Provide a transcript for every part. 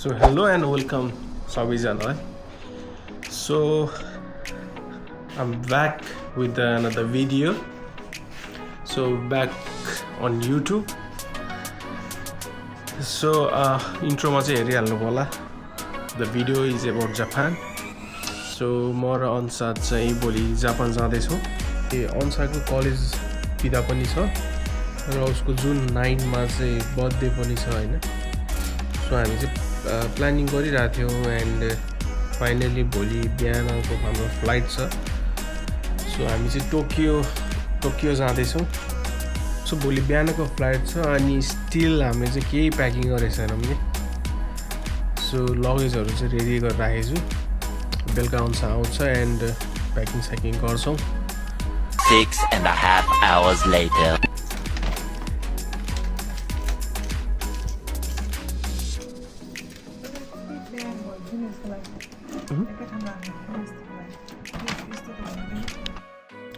So hello and welcome सबैजनालाई. So I'm back with another video. So back on YouTube. So intro मा चाहिँ हेरिहाल्नु होला. The video is about Japan. So म र Ansa चाहिँ भोलि Japan जाँदैछौँ. Ansaको कलेज बिदा पनि छ र उसको जुन 9 मा चाहिँ बर्थडे पनि छ हैन. सो हामी चाहिँ प्लानिङ गरिरहेको थियौँ एन्ड फाइनली भोलि बिहानको हाम्रो फ्लाइट छ. सो हामी चाहिँ टोकियो जाँदैछौँ. सो भोलि बिहानको फ्लाइट छ अनि स्टिल हामी चाहिँ केही प्याकिङ गरेको छैनौँ कि. सो लगेजहरू चाहिँ रेडी गरेर राखेको छु. बेलुका आउँछ एन्ड प्याकिङ स्याकिङ गर्छौँ. 6.5 hours later.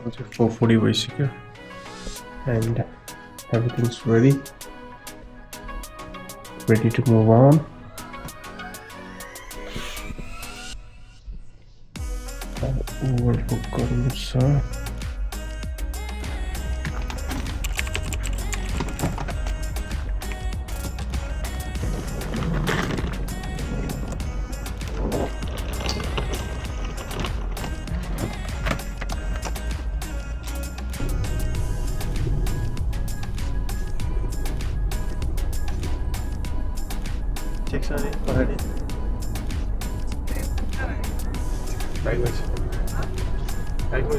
It's 4:40 basically, and everything's ready to move on. Overbook गर्नु छ. Check sorry already. Right way,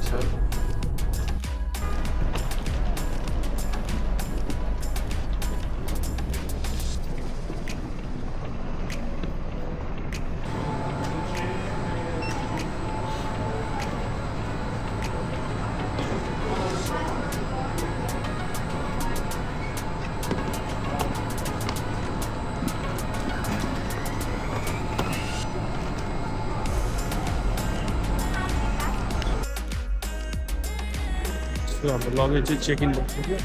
sir. So हाम्रो लगेज चाहिँ चेक इन भइसक्यो.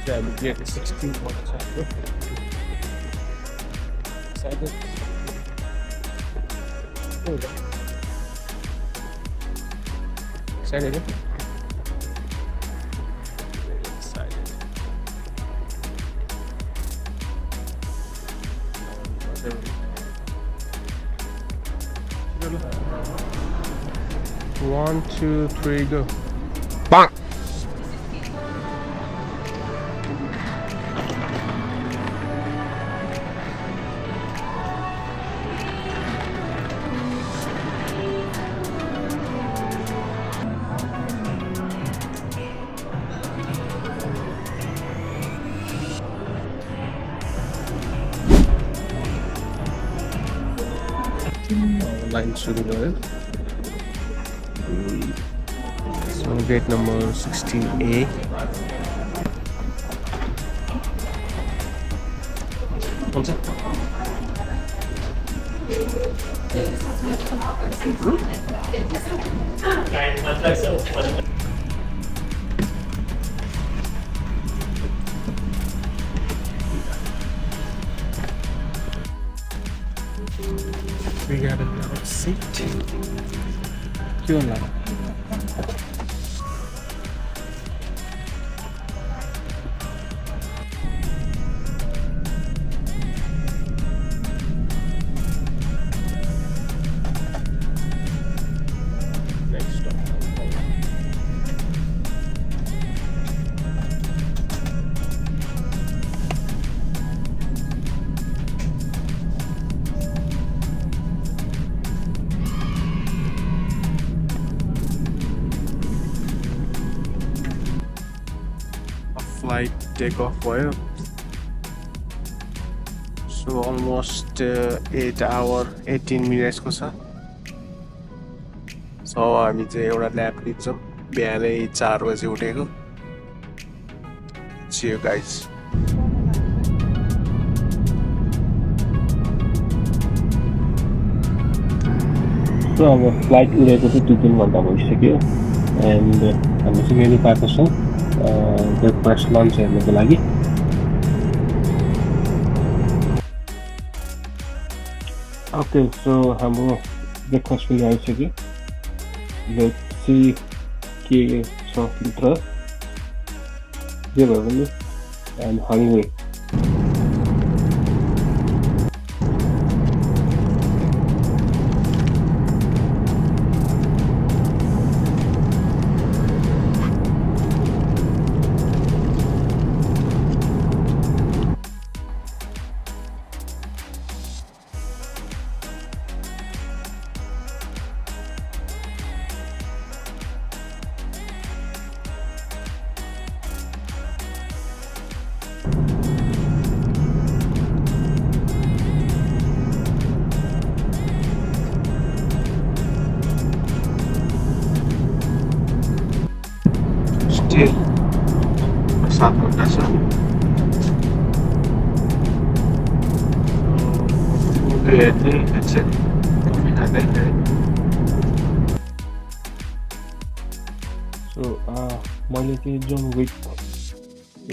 हामी गेट 16 बाट छ हाम्रो. Excited? One, two, three, go. Bang! Line सुरु भयो. So gate number 16A. Ansa? We got another seat. क्यों ना? Flight takeoff भयो. So almost 8 hour 18 minutes को छ. So हामी चाहिँ एउटा ल्याप लिन्छौँ. बिहानै 4 बजे उठेको. See you guys. So अब फ्लाइट उडेको चाहिँ 2-3 घण्टा भइसक्यो एन्ड हामी चाहिँ मेनु पाएको छौँ ब्रेकफास्ट लन्च हेर्नको लागि. Okay, so हाम्रो ब्रेकफास्ट पनि आइसक्यो. Let's see के छ भित्र. जे भए पनि I'm hungry. Still 7 घन्टा छ. That's it. So मैले चाहिँ जुन विक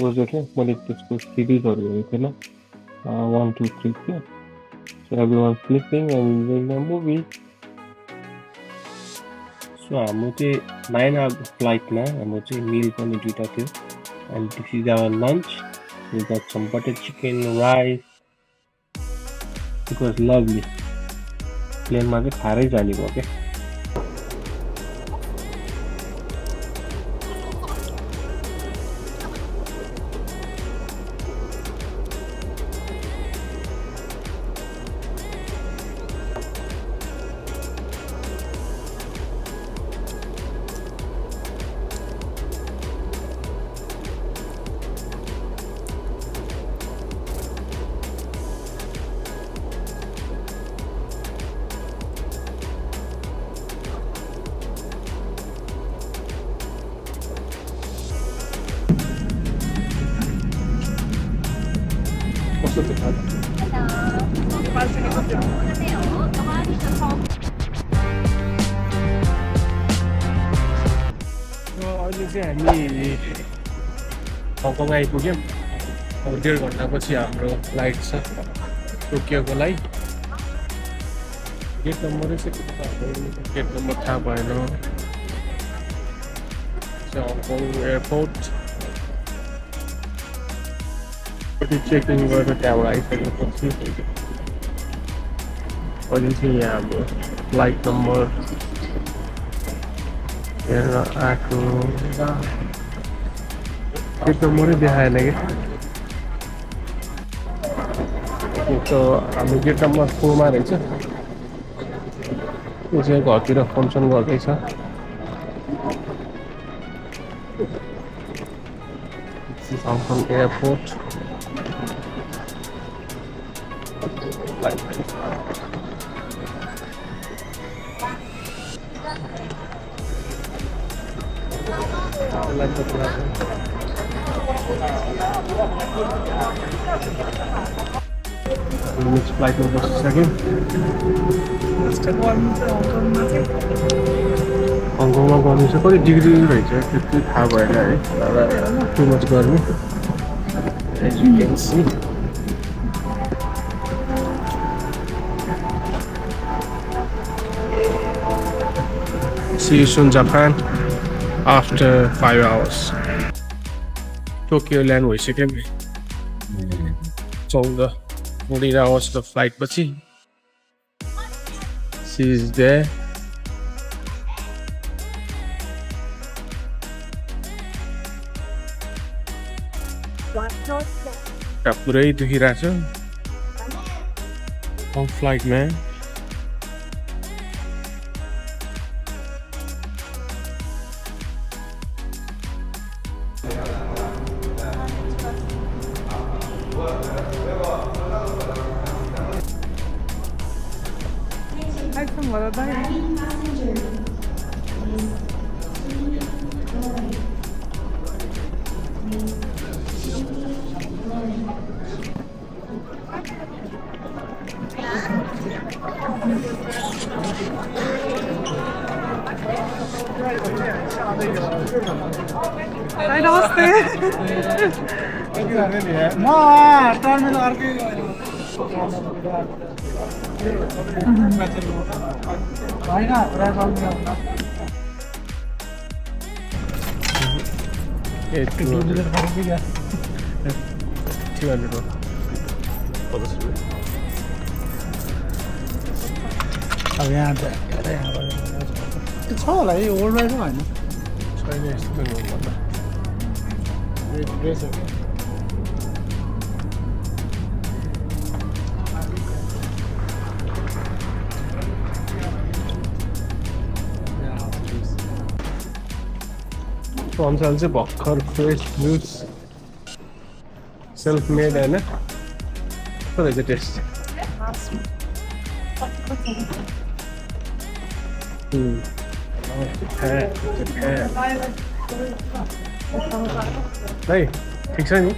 रोजेको थिएँ मैले त्यसको सिरिजहरू हेरेको थिएन 1, 2, 3 थियो. So everyone sleeping and enjoying the movie. So हाम्रो चाहिँ 9 hour फ्लाइटमा हाम्रो चाहिँ मिल पनि दुईटा थियो. And this is our lunch. We got some butter chicken, rice. It was lovely. प्लेनमा चाहिँ खारै जाने भयो क्या. अहिले चाहिँ हामी हङकङ आइपुग्यौँ. अब 1.5 घन्टापछि हाम्रो फ्लाइट छ टोकियोको लागि. गेट नम्बरै गेट नम्बर थाहा भएन. हङकङ एयरपोर्ट चेकिङ गरेर त्यहाँबाट आइसकेपछि अहिले चाहिँ यहाँ हाम्रो फ्लाइट नम्बर हेरेर आएको. गेट नम्बरै देखाएन कि. तो हामी गेट नम्बर 4 मा रहेछ. यो चाहिँ घरतिर फङ्सन गर्दैछ. हङकङ एयरपोर्ट. नेक्स्ट फ्लाइटमा बसिसक्यौँ. हङकङमा गर्मी चाहिँ कति डिग्री रहेछ त्यति थाहा भएन है. तर टु मच गर्मी. As you can see. See you soon, Japan. After 5 hours. Tokyo land भइसक्यो. 14 hours the flight पछि. She is there. पुरै दुखिरहेछ. Long flight, man. Hi, namaste. Yeah, 200. 200 for this room. अब यहाँ छ होला है ओल्ड राइड होइन छैन यस्तो पनि हुँदैन। ड्रेस हो अन्साल चाहिँ भर्खर फ्रेस जुस सेल्फ मेड होइन कस्तो रहेछ टेस्ट है ठिक छ नि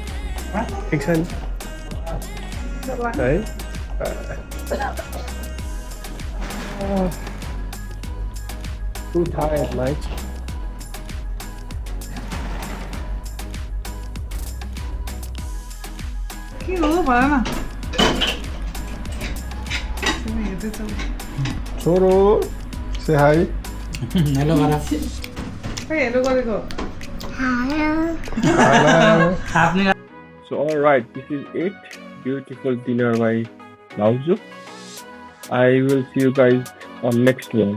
ठिक छ नि है Too tired, mate. के हो भन न तिमी हेर्दैछौ छोरो say hi. हेलो भरा खै हेलो गरेको आपने So alright, this is it. Beautiful dinner by Lauju. I will see you guys on next one.